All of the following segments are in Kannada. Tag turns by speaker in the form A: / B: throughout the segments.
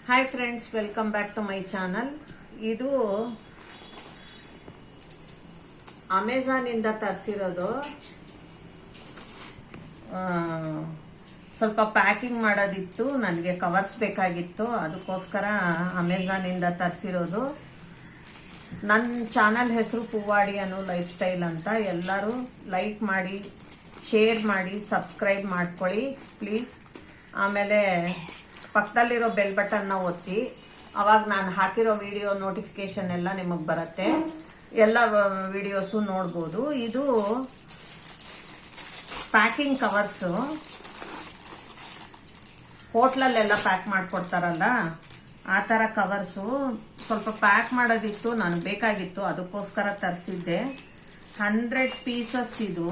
A: Hi friends, welcome back to my channel. ಇದು ಅಮೆಝಾನಿಂದ ತರಿಸಿರೋದು. ಸ್ವಲ್ಪ ಪ್ಯಾಕಿಂಗ್ ಮಾಡೋದಿತ್ತು, ನನಗೆ ಕವರ್ಸ್ ಬೇಕಾಗಿತ್ತು, ಅದಕ್ಕೋಸ್ಕರ ಅಮೆಝಾನಿಂದ ತರಿಸಿರೋದು. ನನ್ನ ಚಾನಲ್ ಹೆಸರು ಪೂವಾಡಿ ಅನ್ನೋ ಲೈಫ್ ಸ್ಟೈಲ್ ಅಂತ. ಎಲ್ಲರೂ ಲೈಕ್ ಮಾಡಿ, ಶೇರ್ ಮಾಡಿ, ಸಬ್ಸ್ಕ್ರೈಬ್ ಮಾಡ್ಕೊಳ್ಳಿ ಪ್ಲೀಸ್. ಆಮೇಲೆ ಪಕ್ಕದಲ್ಲಿರೋ ಬೆಲ್ ಬಟನ್ನ ಒತ್ತಿ, ಅವಾಗ ನಾನು ಹಾಕಿರೋ ವಿಡಿಯೋ ನೋಟಿಫಿಕೇಶನ್ ಎಲ್ಲ ನಿಮಗೆ ಬರುತ್ತೆ. ಎಲ್ಲ ವಿಡಿಯೋಸು ನೋಡ್ಬೋದು. ಇದು ಪ್ಯಾಕಿಂಗ್ ಕವರ್ಸು, ಹೋಟ್ಲಲ್ಲೆಲ್ಲ ಪ್ಯಾಕ್ ಮಾಡಿಕೊಡ್ತಾರಲ್ಲ ಆ ಥರ ಕವರ್ಸು. ಸ್ವಲ್ಪ ಪ್ಯಾಕ್ ಮಾಡೋದಿತ್ತು, ನನಗೆ ಬೇಕಾಗಿತ್ತು, ಅದಕ್ಕೋಸ್ಕರ ತರಿಸಿದ್ದೆ. 100 ಪೀಸಸ್ ಇದು.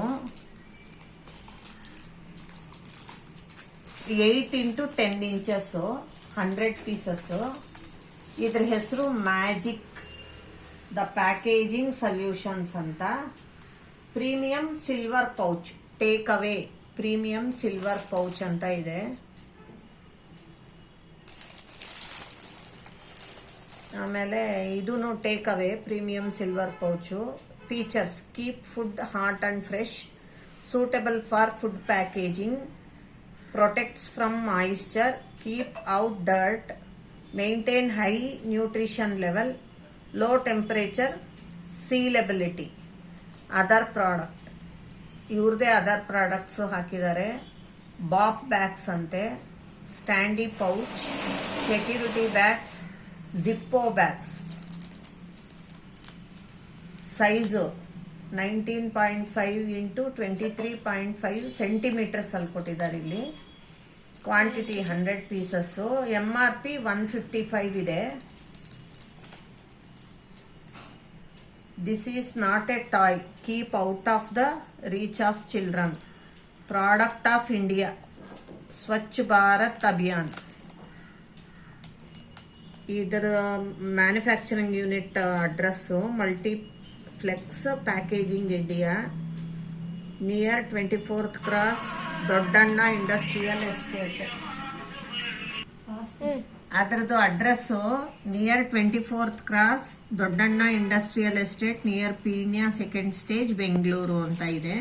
A: 8 into 10 inches 100 ಪೀಸಸ್. ಇದ್ರ ಹೆಸರು ಮ್ಯಾಜಿಕ್ ದ ಪ್ಯಾಕೇಜಿಂಗ್ ಸೊಲ್ಯೂಷನ್ಸ್ ಅಂತ. Premium silver pouch, take away premium silver pouch ಅಂತ ಇದೆ. ಆಮೇಲೆ ಇದೂ take away premium silver pouch. Features: keep food hot and fresh, suitable for food packaging, protects from moisture, keep out dirt, maintain high nutrition level, low temperature, sealability. Other product, ಇವ್ರದೇ ಅದರ್ ಪ್ರಾಡಕ್ಟ್ಸು ಹಾಕಿದ್ದಾರೆ. ಬಾಪ್ ಬ್ಯಾಗ್ಸ್ ಅಂತೆ, standee pouch, security bags, zipper bags. Size 19.5 into 23.5 centimetres ಅಲ್ಲಿ ಕೊಟ್ಟಿದ್ದಾರೆ ಇಲ್ಲಿ. Quantity 100 pieces. MRP 155 ಇದೆ. This is not a toy, keep out of the reach of children. Product of India, Swachh Bharat Abhiyan. ಇದರ manufacturing unit address Multiplex Packaging India, near 24th cross, Doddanna industrial estate. ಅದರದ್ದು address near 24th cross, Doddanna industrial estate, near Peenya, 2nd stage, Bengaluru ಅಂತ ಇದೆ.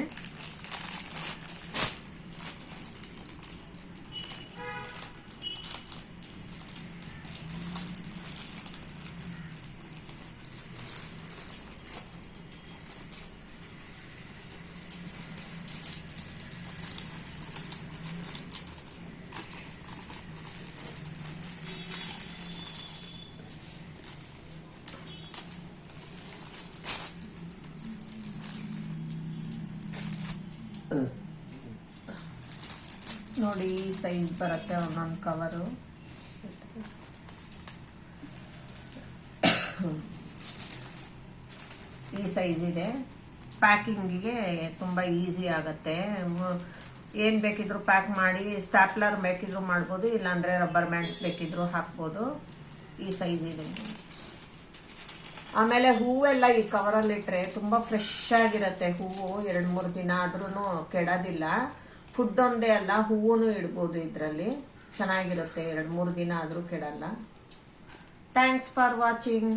A: ನೋಡಿ, ಈ ಸೈಜ್ ಬರುತ್ತೆ ಒಂದೊಂದು ಕವರು. ಈ ಸೈಜ್ ಇದೆ. ಪ್ಯಾಕಿಂಗಿಗೆ ತುಂಬ ಈಸಿ ಆಗುತ್ತೆ. ಏನು ಬೇಕಿದ್ರು ಪ್ಯಾಕ್ ಮಾಡಿ, ಸ್ಟ್ಯಾಪ್ಲರ್ ಬೇಕಿದ್ರು ಮಾಡ್ಬೋದು, ಇಲ್ಲಾಂದರೆ ರಬ್ಬರ್ ಬ್ಯಾಂಡ್ಸ್ ಬೇಕಿದ್ರು ಹಾಕ್ಬೋದು. ಈ ಸೈಜ್ ಇದೆ. ಆಮೇಲೆ ಹೂವೆಲ್ಲ ಈ ಕವರಲ್ಲಿಟ್ಟರೆ ತುಂಬ ಫ್ರೆಶ್ ಆಗಿರುತ್ತೆ. ಹೂವು 2-3 ದಿನ ಆದ್ರೂ ಕೆಡೋದಿಲ್ಲ. ಫುಡ್ ಒಂದೇ ಅಲ್ಲ, ಹೂವು ಇಡ್ಬೋದು ಇದರಲ್ಲಿ. ಚೆನ್ನಾಗಿರುತ್ತೆ, 2-3 ದಿನ ಆದರೂ ಕೆಡಲ್ಲ. Thanks for watching.